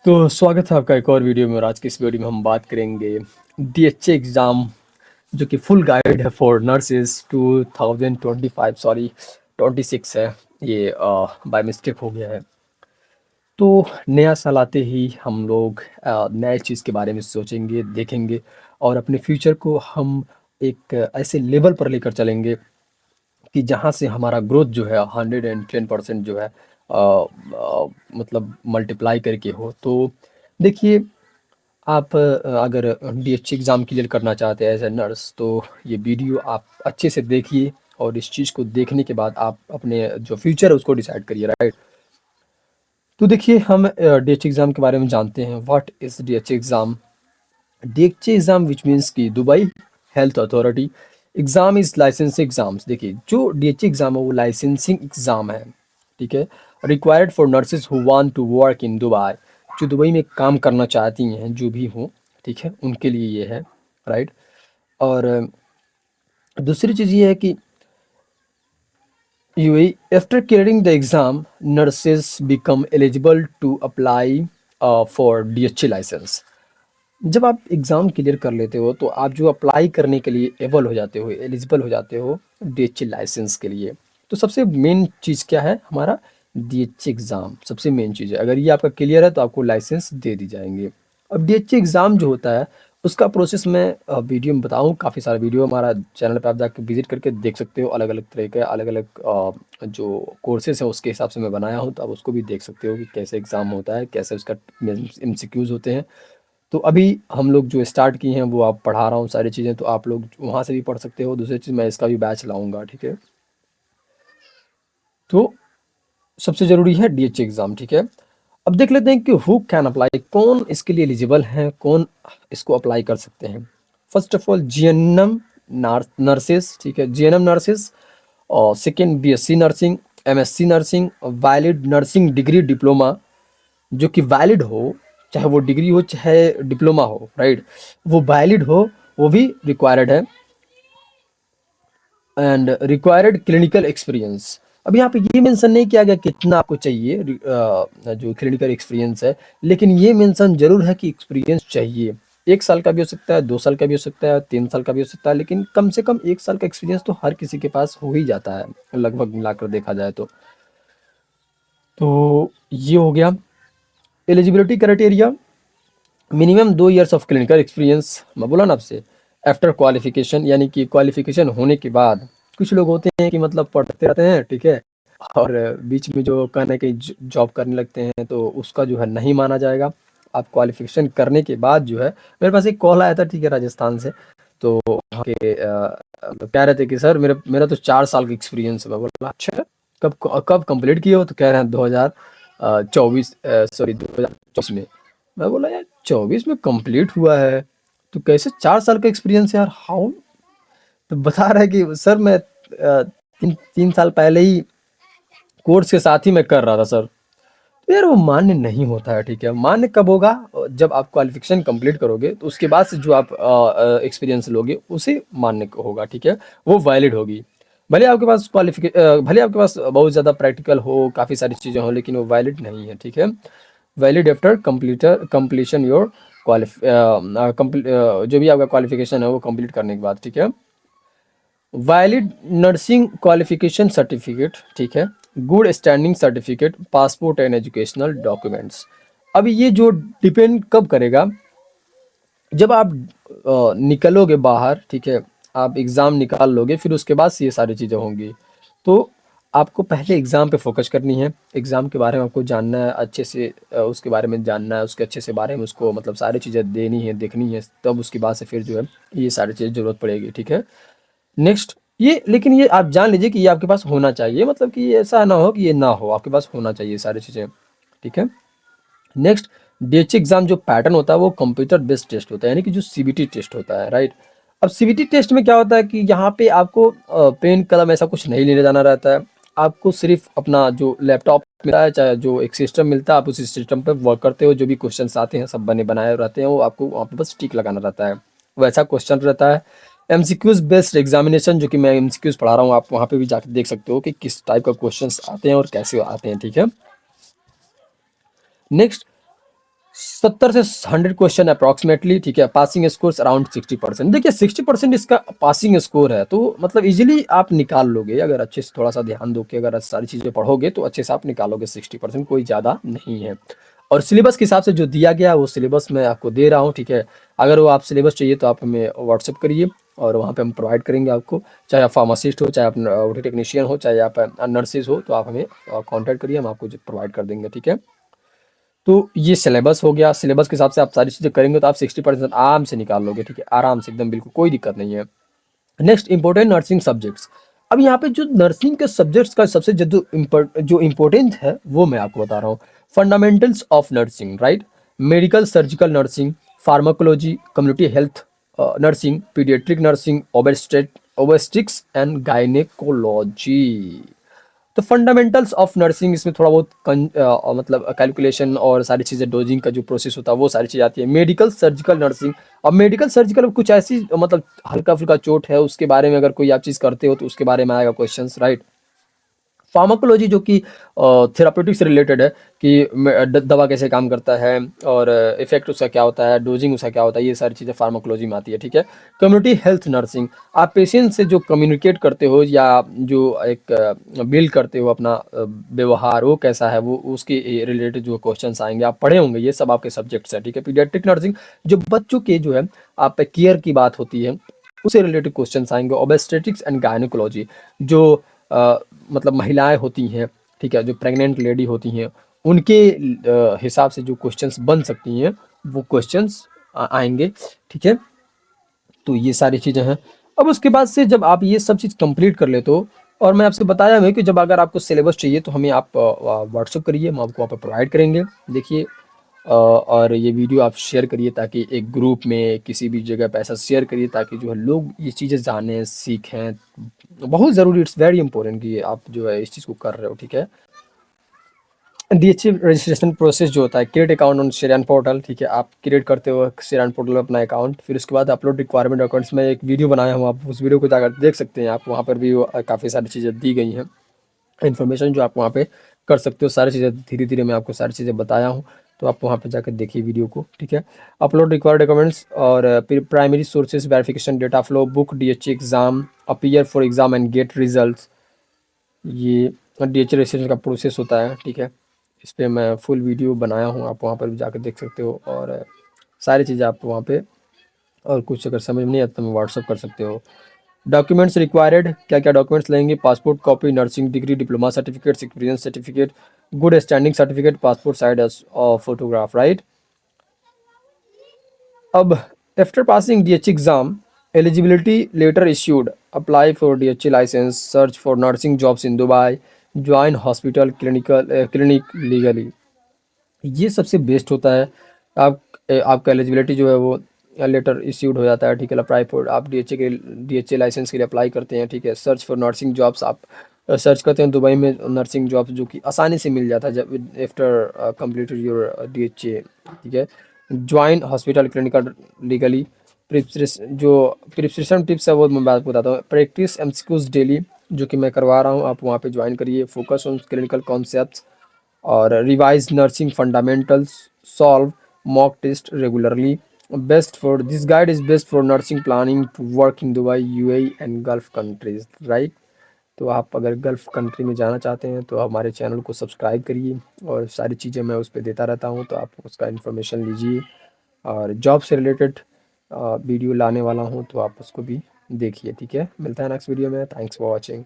तो स्वागत है आपका एक और वीडियो में। और आज की इस वीडियो में हम बात करेंगे डीएचए एग्ज़ाम जो कि फुल गाइड है फॉर नर्सेज 2025, सॉरी 26 है ये, बाय मिस्टेक हो गया है। तो नया साल आते ही हम लोग नए चीज़ के बारे में सोचेंगे, देखेंगे और अपने फ्यूचर को हम एक ऐसे लेवल पर लेकर चलेंगे कि जहाँ से हमारा ग्रोथ जो है 110% जो है मतलब मल्टीप्लाई करके हो। तो देखिए, आप अगर डीएचए एग्ज़ाम क्लियर करना चाहते हैं एज ए नर्स, तो ये वीडियो आप अच्छे से देखिए और इस चीज़ को देखने के बाद आप अपने जो फ्यूचर है उसको डिसाइड करिए, राइट। तो देखिए, हम डीएचए एग्ज़ाम के बारे में जानते हैं। What is DHA exam? DHA exam which means की Dubai health authority exam is licensing exams. देखिए, जो डीएचए एग्ज़ाम है वो लाइसेंसिंग एग्ज़ाम है, ठीक है। Required for nurses who want to work in Dubai, जो दुबई में काम करना चाहती हैं, जो भी हों, ठीक है, उनके लिए ये है, राइट। और दूसरी चीज़ ये है कि UAE after clearing the exam nurses become eligible to apply for DHA license. जब आप एग्ज़ाम क्लियर कर लेते हो तो आप जो अप्लाई करने के लिए एबल हो जाते हो, एलिजिबल हो जाते हो डीएचए लाइसेंस के लिए। तो सबसे मेन चीज़ क्या है? हमारा डीएचए एग्ज़ाम सबसे मेन चीज़ है। अगर ये आपका क्लियर है तो आपको लाइसेंस दे दी जाएंगे। अब डीएचए एग्ज़ाम जो होता है उसका प्रोसेस मैं वीडियो में बताऊँ। काफ़ी सारा वीडियो हमारा चैनल पे आप जाकर विजिट करके देख सकते हो। अलग अलग तरह के अलग अलग जो कोर्सेज हैं उसके हिसाब से मैं बनाया हूँ, तो आप उसको भी देख सकते हो कि कैसे एग्ज़ाम होता है, कैसे उसका एमसीक्यूज़ होते हैं। तो अभी हम लोग जो स्टार्ट किए हैं वो आप पढ़ा रहा हूँ सारी चीज़ें, तो आप लोग वहाँ से भी पढ़ सकते हो। दूसरी चीज़, मैं इसका भी बैच लाऊंगा, ठीक है। तो सबसे ज़रूरी है डीएचए एग्ज़ाम, ठीक है। अब देख लेते हैं कि हु कैन अप्लाई, कौन इसके लिए एलिजिबल हैं, कौन इसको अप्लाई कर सकते हैं। First of all GNM nurses, ठीक है, जीएनएम नर्सेस। और second BSc nursing, MSc nursing, valid nursing degree diploma, जो कि वैलिड हो, चाहे वो डिग्री हो चाहे डिप्लोमा हो, राइट, वो वैलिड हो, वो भी रिक्वायर्ड है। एंड रिक्वायर्ड क्लिनिकल एक्सपीरियंस, अब यहाँ पे ये मेंशन नहीं किया गया कितना आपको चाहिए जो क्लिनिकल एक्सपीरियंस है, लेकिन ये मेंशन जरूर है कि एक्सपीरियंस चाहिए। 1 साल का भी हो सकता है, 2 साल का भी हो सकता है, 3 साल का भी हो सकता है, लेकिन कम से कम 1 साल का एक्सपीरियंस तो हर किसी के पास हो ही जाता है, लगभग मिलाकर देखा जाए तो ये हो गया eligibility criteria. Minimum 2 years of clinical experience, मैं बोला ना आपसे। आफ्टर क्वालिफिकेशन, यानी कि क्वालिफिकेशन होने के बाद, कुछ लोग होते हैं कि मतलब पढ़ते रहते हैं, ठीक है, और बीच में जो कहना है कि जॉब करने लगते हैं, तो उसका जो है नहीं माना जाएगा। आप क्वालिफिकेशन करने के बाद जो है, मेरे पास एक कॉल आया था, ठीक है, राजस्थान से। तो वहाँ के कह रहे थे कि सर मेरा मेरा तो 4 साल का एक्सपीरियंस है। मैं बोला अच्छा, कब कब कंप्लीट किए हो? तो कह रहे हैं 2024, सॉरी 2024 में। मैं बोला यार 24 में कंप्लीट हुआ है, तो कैसे 4 साल का एक्सपीरियंस है यार, हाउ? तो बता रहा है कि सर मैं 3 साल पहले ही कोर्स के साथ ही मैं कर रहा था सर। तो यार वो मान्य नहीं होता है, ठीक है। मान्य कब होगा? जब आप क्वालिफिकेशन कंप्लीट करोगे तो उसके बाद से जो आप एक्सपीरियंस लोगे उसे मान्य होगा, ठीक है, वो वैलिड होगी। भले आपके पास बहुत ज़्यादा प्रैक्टिकल हो, काफ़ी सारी चीज़ें हो, लेकिन वो वैलिड नहीं है, ठीक है। वैलिड आफ्टर कंप्लीशन योर जो भी आपका क्वालिफिकेशन है वो कंप्लीट करने के बाद, ठीक है। वैलिड नर्सिंग क्वालिफिकेशन सर्टिफिकेट, ठीक है। Good standing certificate, passport and educational documents. अब ये जो डिपेंड कब करेगा? जब आप निकलोगे बाहर, ठीक है, आप एग्ज़ाम निकाल लोगे, फिर उसके बाद से ये सारी चीज़ें होंगी। तो आपको पहले एग्ज़ाम पे फोकस करनी है, एग्ज़ाम के बारे में आपको जानना है अच्छे से, उसके बारे में जानना है, उसके अच्छे से बारे में उसको मतलब सारी चीज़ें देनी है, देखनी है, तब उसके बाद से फिर जो है ये सारी चीज़ें ज़रूरत पड़ेगी, ठीक है। नेक्स्ट, ये लेकिन ये आप जान लीजिए कि ये आपके पास होना चाहिए, मतलब कि ऐसा ना हो कि ये ना हो, आपके पास होना चाहिए सारी चीज़ें, ठीक है। नेक्स्ट, डीएचए एग्जाम जो पैटर्न होता है वो कंप्यूटर बेस्ड टेस्ट होता है, यानी कि जो सीबीटी टेस्ट होता है, राइट। अब सीबीटी टेस्ट में क्या होता है कि यहाँ पे आपको पेन कलम ऐसा कुछ नहीं लेने जाना रहता है। आपको सिर्फ अपना जो लैपटॉप मिलता है, चाहे जो एक सिस्टम मिलता है, आप उसी सिस्टम पे वर्क करते हो, जो भी क्वेश्चन आते हैं सब बने बनाए रहते हैं, वो आपको वहाँ पे बस टिक लगाना रहता है, वैसा क्वेश्चन रहता है। एमसीक्यूज बेस्ड एग्जामिनेशन, जो कि मैं एमसीक्यूज पढ़ा रहा हूँ, आप वहाँ पे भी जाकर देख सकते हो कि किस टाइप का क्वेश्चंस आते हैं और कैसे आते हैं, ठीक है। नेक्स्ट, 70 से 100 क्वेश्चन अप्रॉक्सीमेटली, ठीक है। Passing score around 60%। देखिए 60% इसका पासिंग स्कोर है, तो मतलब इजीली आप निकाल लोगे अगर अच्छे से थोड़ा सा ध्यान दो कि अगर सारी चीज़ें पढ़ोगे तो अच्छे से आप निकालोगे। 60% कोई ज़्यादा नहीं है। और सिलेबस के हिसाब से जो दिया गया है वो सिलेबस मैं आपको दे रहा हूँ, ठीक है। अगर वो आप सिलेबस चाहिए तो आप हमें व्हाट्सअप करिए और वहाँ पे हम प्रोवाइड करेंगे आपको। चाहे आप फार्मासिस्ट हो, चाहे आप ओटी टेक्नीशियन हो, चाहे आप नर्सेज हो, तो आप हमें कॉन्टैक्ट करिए, हम आपको प्रोवाइड कर देंगे, ठीक है। तो ये सिलेबस हो गया। सिलेबस के हिसाब से आप सारी चीज़ें करेंगे तो आप 60% आराम से निकाल लोगे, ठीक है। आराम से एकदम, बिल्कुल कोई दिक्कत नहीं है। Next important nursing subjects. अब यहाँ पे जो नर्सिंग के सब्जेक्ट्स का सबसे जो इम्पोर्टेंट है वो मैं आपको बता रहा हूँ। Fundamentals of nursing, right. Medical surgical nursing, pharmacology, community health nursing, paediatric nursing, obstetrics and gynaecology. तो फंडामेंटल्स ऑफ नर्सिंग, इसमें थोड़ा बहुत मतलब कैलकुलेशन और सारी चीज़ें, डोजिंग का जो प्रोसेस होता है वो सारी चीज़ आती है। मेडिकल सर्जिकल नर्सिंग, अब मेडिकल सर्जिकल कुछ ऐसी मतलब हल्का फुल्का चोट है उसके बारे में अगर कोई आप चीज़ करते हो तो उसके बारे में आएगा क्वेश्चंस, राइट। फार्माकोलॉजी जो कि थेराप्यूटिक से रिलेटेड है कि दवा कैसे काम करता है और इफेक्ट उसका क्या होता है, डोजिंग उसका क्या होता है, ये सारी चीज़ें फार्माकोलॉजी में आती है, ठीक है। कम्युनिटी हेल्थ नर्सिंग, आप पेशेंट से जो कम्युनिकेट करते हो या जो एक बिल्ड करते हो अपना व्यवहार, वो कैसा है, वो उसके रिलेटेड जो क्वेश्चंस आएंगे आप पढ़े होंगे, ये सब आपके सब्जेक्ट्स है, ठीक है। पीडियाट्रिक नर्सिंग, जो बच्चों के जो है आप केयर की बात होती है उससे रिलेटेड क्वेश्चंस आएंगे। ओबेस्टेटिक्स एंड गायनेकोलॉजी, जो मतलब महिलाएं होती हैं, ठीक है, जो प्रेग्नेंट लेडी होती हैं, उनके हिसाब से जो क्वेश्चंस बन सकती हैं वो क्वेश्चंस आएंगे, ठीक है। तो ये सारी चीज़ें हैं। अब उसके बाद से जब आप ये सब चीज़ कंप्लीट कर लेते हो, और मैं आपसे बताया है कि जब अगर आपको सिलेबस चाहिए तो हमें आप व्हाट्सअप करिए, हम आपको वहाँ पर प्रोवाइड करेंगे। देखिए और ये वीडियो आप शेयर करिए ताकि एक ग्रुप में किसी भी जगह पे ऐसा शेयर करिए ताकि जो है लोग ये चीज़ें जानें, सीखें। बहुत ज़रूरी, इट्स वेरी इंपॉर्टेंट कि आप जो है इस चीज़ को कर रहे हो, ठीक है। डीएचए रजिस्ट्रेशन प्रोसेस जो होता है, create account on Sherian portal, ठीक है। आप क्रिएट करते हो शेरियन पोर्टल में अपना अकाउंट, फिर उसके बाद अपलोड रिक्वायरमेंट डॉक्यूमेंट्स में एक वीडियो बनाया हूँ, आप उस वीडियो को जाकर देख सकते हैं। आप वहाँ पर भी काफ़ी सारी चीज़ें दी गई हैं, इन्फॉर्मेशन जो आप वहाँ पे कर सकते हो। सारी चीज़ें धीरे धीरे मैं आपको सारी चीज़ें बताया हूँ, तो आप वहाँ पे जाकर देखिए वीडियो को, ठीक है। अपलोड रिक्वायर्ड डॉक्यूमेंट्स और फिर primary sources verification, data flow, book DHA exam, appear for exam and gate results. ये डीएचए रजिस्ट्रेशन का प्रोसेस होता है, ठीक है। इस पर मैं फुल वीडियो बनाया हूँ, आप वहाँ पर भी जाकर देख सकते हो। और सारी चीज़ें आप वहाँ पे, और कुछ अगर समझ में नहीं आता तो मैं व्हाट्सअप कर सकते हो। डॉक्यूमेंट्स रिक्वायर्ड, क्या क्या डॉक्यूमेंट्स लेंगे? Passport copy, nursing degree, diploma certificate, experience certificate, good standing certificate, passport size photograph, right. अब after passing DHA exam, eligibility letter issued, apply for DHA licence, search for nursing jobs in Dubai, join hospital, clinic legally. ये सबसे best होता है। आप आपका eligibility जो है वो लेटर इश्यूड हो जाता है, ठीक है। अप्लाई फॉर, आप डीएचए लाइसेंस के लिए अप्लाई करते हैं, ठीक है। सर्च फॉर नर्सिंग जॉब्स, आप सर्च करते हैं दुबई में नर्सिंग जॉब्स, जो कि आसानी से मिल जाता है जब आफ्टर कंप्लीटेड योर डीएचए, ठीक है। ज्वाइन हॉस्पिटल क्लिनिकल लीगली, जो प्रिस्क्रिप्शन टिप्स है वो मैं बात बताता हूँ। प्रैक्टिस एमसीक्यूज डेली, जो कि मैं करवा रहा हूँ, आप वहाँ पे ज्वाइन करिए। फोकस ऑन क्लिनिकल कॉन्सेप्ट्स और revise nursing fundamentals, solve mock test regularly. Best for this guide is best for nursing planning to work in Dubai, UAE and Gulf countries, right. तो आप अगर गल्फ कंट्री में जाना चाहते हैं तो हमारे चैनल को सब्सक्राइब करिए, और सारी चीज़ें मैं उस पर देता रहता हूँ, तो आप उसका इन्फॉर्मेशन लीजिए। और जॉब से रिलेटेड वीडियो लाने वाला हूँ तो आप उसको भी देखिए, ठीक है। मिलता है नेक्स्ट वीडियो में। Thanks for watching.